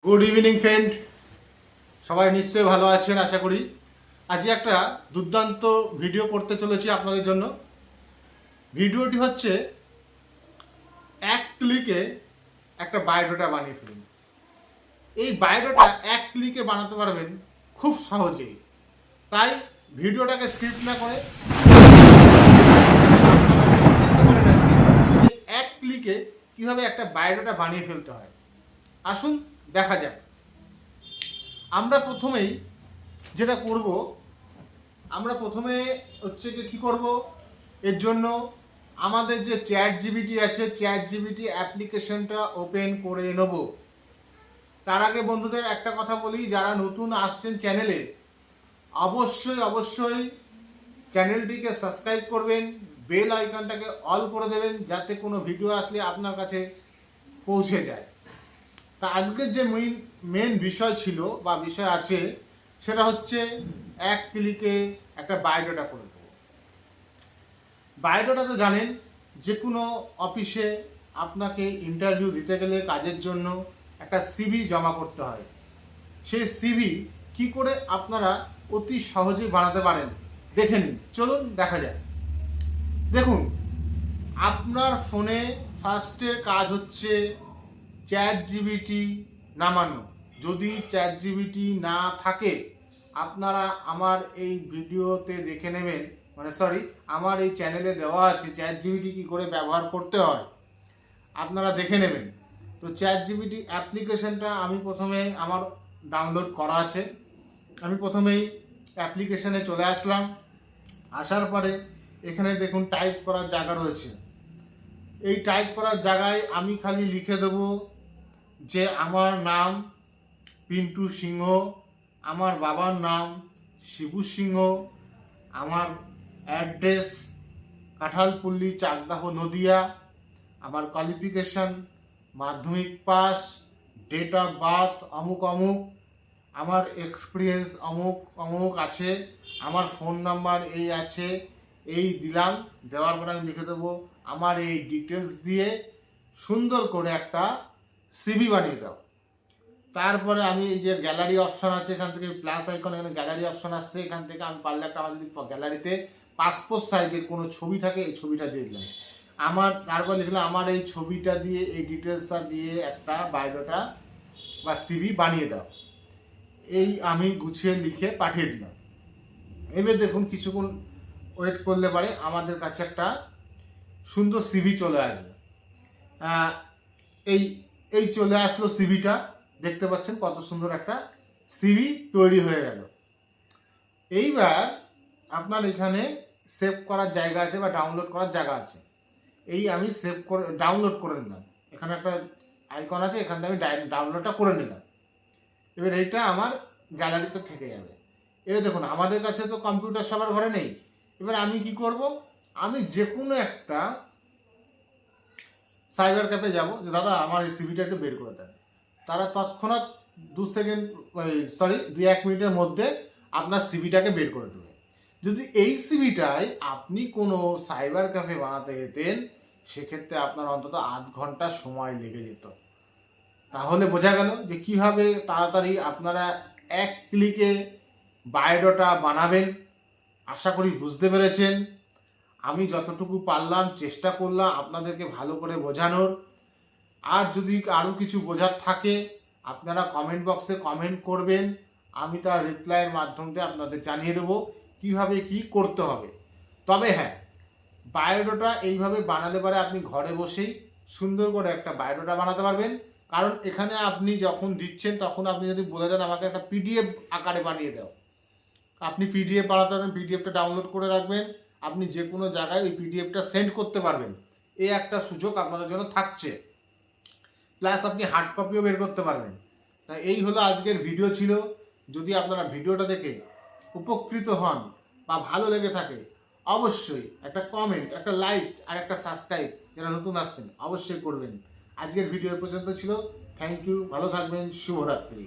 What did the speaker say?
Good evening friend, সবাই নিশ্চয়ই ভালো আছেন আশা করি। আজকে একটা দুর্দান্ত ভিডিও করতে চলেছি আপনাদের জন্য। ভিডিওটি হচ্ছে এক ক্লিকে একটা বায়োডাটা বানিয়ে ফেলুন। এই বায়োডাটা এক ক্লিকে বানাতে পারবেন খুব সহজেই। তাই ভিডিওটাকে স্ক্রিপ্ট না করে যে এক ক্লিকে কীভাবে একটা বায়োডাটা বানিয়ে ফেলতে হয়, আসুন দেখা যাক। আমরা প্রথমেই যেটা করব, আমরা প্রথমে হচ্ছে কি করব, এর জন্য আমাদের যে চ্যাট জিপিটি আছে, চ্যাট জিপিটি অ্যাপ্লিকেশনটা ওপেন করে নেব। তার আগে বন্ধুদের একটা কথা বলি, যারা নতুন আসছেন চ্যানেলে, অবশ্যই চ্যানেলটিকে সাবস্ক্রাইব করবেন, বেল আইকনটাকে অল করে দেবেন, যাতে কোনো ভিডিও আসলে আপনার কাছে পৌঁছে যায়। তা আজকের যে মেন বিষয় ছিল বা বিষয় আছে, সেটা হচ্ছে এক ক্লিকে একটা বায়োডাটা করে দেবো। বায়োডাটা তো জানেন, যে কোনো অফিসে আপনাকে ইন্টারভিউ দিতে গেলে কাজের জন্য একটা সিভি জমা করতে হয়। সেই সিভি কি করে আপনারা অতি সহজেই বানাতে পারেন দেখে নিন, চলুন দেখা যায়। দেখুন, আপনার ফোনে ফার্স্টের কাজ হচ্ছে চ্যাট জিপিটি নামানো। যদি চ্যাট জিপিটি না থাকে, আপনারা আমার এই ভিডিওতে দেখে নেবেন, আমার এই চ্যানেলে দেওয়া আছে চ্যাট জিপিটি কী করে ব্যবহার করতে হয়, আপনারা দেখে নেবেন। তো চ্যাট জিপিটি অ্যাপ্লিকেশনটা আমি প্রথমে আমার ডাউনলোড করা আছে। আমি প্রথমেই অ্যাপ্লিকেশনে চলে আসলাম। আসার পরে এখানে দেখুন টাইপ করার জায়গা রয়েছে। এই টাইপ করার জায়গায় আমি খালি লিখে দেবো যে আমার নাম পিন্টু সিংহ, আমার বাবার নাম শিবু সিংহ, আমার অ্যাড্রেস কাঁঠালপল্লী, চাকদাহ, নদিয়া, আমার কোয়ালিফিকেশন মাধ্যমিক পাস, ডেট অফ বার্থ অমুক অমুক, আমার এক্সপিরিয়েন্স অমুক অমুক আছে, আমার ফোন নাম্বার এই আছে, এই দিলাম। দেওয়ার পরে আমি লিখে দেবো আমার এই ডিটেলস দিয়ে সুন্দর করে একটা সিভি বানিয়ে দাও। তারপরে আমি এই যে গ্যালারি অপশন আছে, এখান থেকে প্লাস আইকন, এখানে গ্যালারি অপশন আসছে, এখান থেকে আমি পারলে একটা, আমার যদি গ্যালারিতে পাসপোর্ট সাইজের কোনো ছবি থাকে, এই ছবিটা দিয়ে দিলাম। তারপর লিখলাম আমার এই ছবিটা দিয়ে, এই ডিটেলসটা দিয়ে একটা বায়োডাটা বা সিভি বানিয়ে দাও। এই আমি গুছিয়ে লিখে পাঠিয়ে দিলাম। এবার দেখুন, কিছুক্ষণ ওয়েট করলে পরে আমাদের কাছে একটা সুন্দর সিভি চলে আসবে। এই চলে আসলো সিভিটা, দেখতে পাচ্ছেন কত সুন্দর একটা সিভি তৈরি হয়ে গেল। এইবার আপনার এখানে সেভ করার জায়গা আছে বা ডাউনলোড করার জায়গা আছে। এই আমি ডাউনলোড করে নিলাম। এখানে একটা আইকন আছে, এখান থেকে আমি ডাউনলোডটা করে নিলাম। এবার এইটা আমার গ্যালারিতে থেকে যাবে। এবার দেখুন, আমাদের কাছে তো কম্পিউটার সবার ঘরে নেই। এবার আমি কি করব, আমি যে কোনো একটা সাইবার ক্যাফে যাব, যে দাদা আমার এই সিভিটা একটু বের করে দেন। তারা তৎক্ষণাৎ 2-1 মিনিটের মধ্যে আপনার সিভিটাকে বের করে দেবে। যদি এই সিভিটাই আপনি কোনো সাইবার ক্যাফে বানাতে যেতেন, সেক্ষেত্রে আপনার অন্তত 8 ঘন্টা সময় লেগে যেত। তাহলে বোঝা গেল যে কীভাবে তাড়াতাড়ি আপনারা এক ক্লিকে বায়োডাটা বানাবেন। আশা করি বুঝতে পেরেছেন। আমি যতটুকু পারলাম চেষ্টা করলাম আপনাদেরকে ভালো করে বোঝানোর। আর যদি আরও কিছু বোঝার থাকে, আপনারা কমেন্ট বক্সে কমেন্ট করবেন, আমি তার রিপ্লাইয়ের মাধ্যমে আপনাদের জানিয়ে দেবো কীভাবে কি করতে হবে। তবে হ্যাঁ, বায়োডাটা এইভাবে বানাতে পারে, আপনি ঘরে বসেই সুন্দর করে একটা বায়োডাটা বানাতে পারবেন। কারণ এখানে আপনি যখন দিচ্ছেন, তখন আপনি যদি বলে দেন আমাকে একটা পিডিএফ আকারে বানিয়ে দাও, আপনি পিডিএফ বানাতে পারবেন। পিডিএফটা ডাউনলোড করে রাখবেন, আপনি যে কোনো জায়গায় ওই পিডিএফটা সেন্ড করতে পারবেন। এই একটা সুযোগ আপনাদের জন্য থাকছে। প্লাস আপনি হার্ড কপিও বের করতে পারবেন। তাই এই হলো আজকের ভিডিও ছিল। যদি আপনারা ভিডিওটা দেখে উপকৃত হন বা ভালো লেগে থাকে, অবশ্যই একটা কমেন্ট, একটা লাইক আর একটা সাবস্ক্রাইব, যারা নতুন আসছেন অবশ্যই করবেন। আজকের ভিডিও পর্যন্ত ছিল। থ্যাংক ইউ, ভালো থাকবেন, শুভরাত্রি।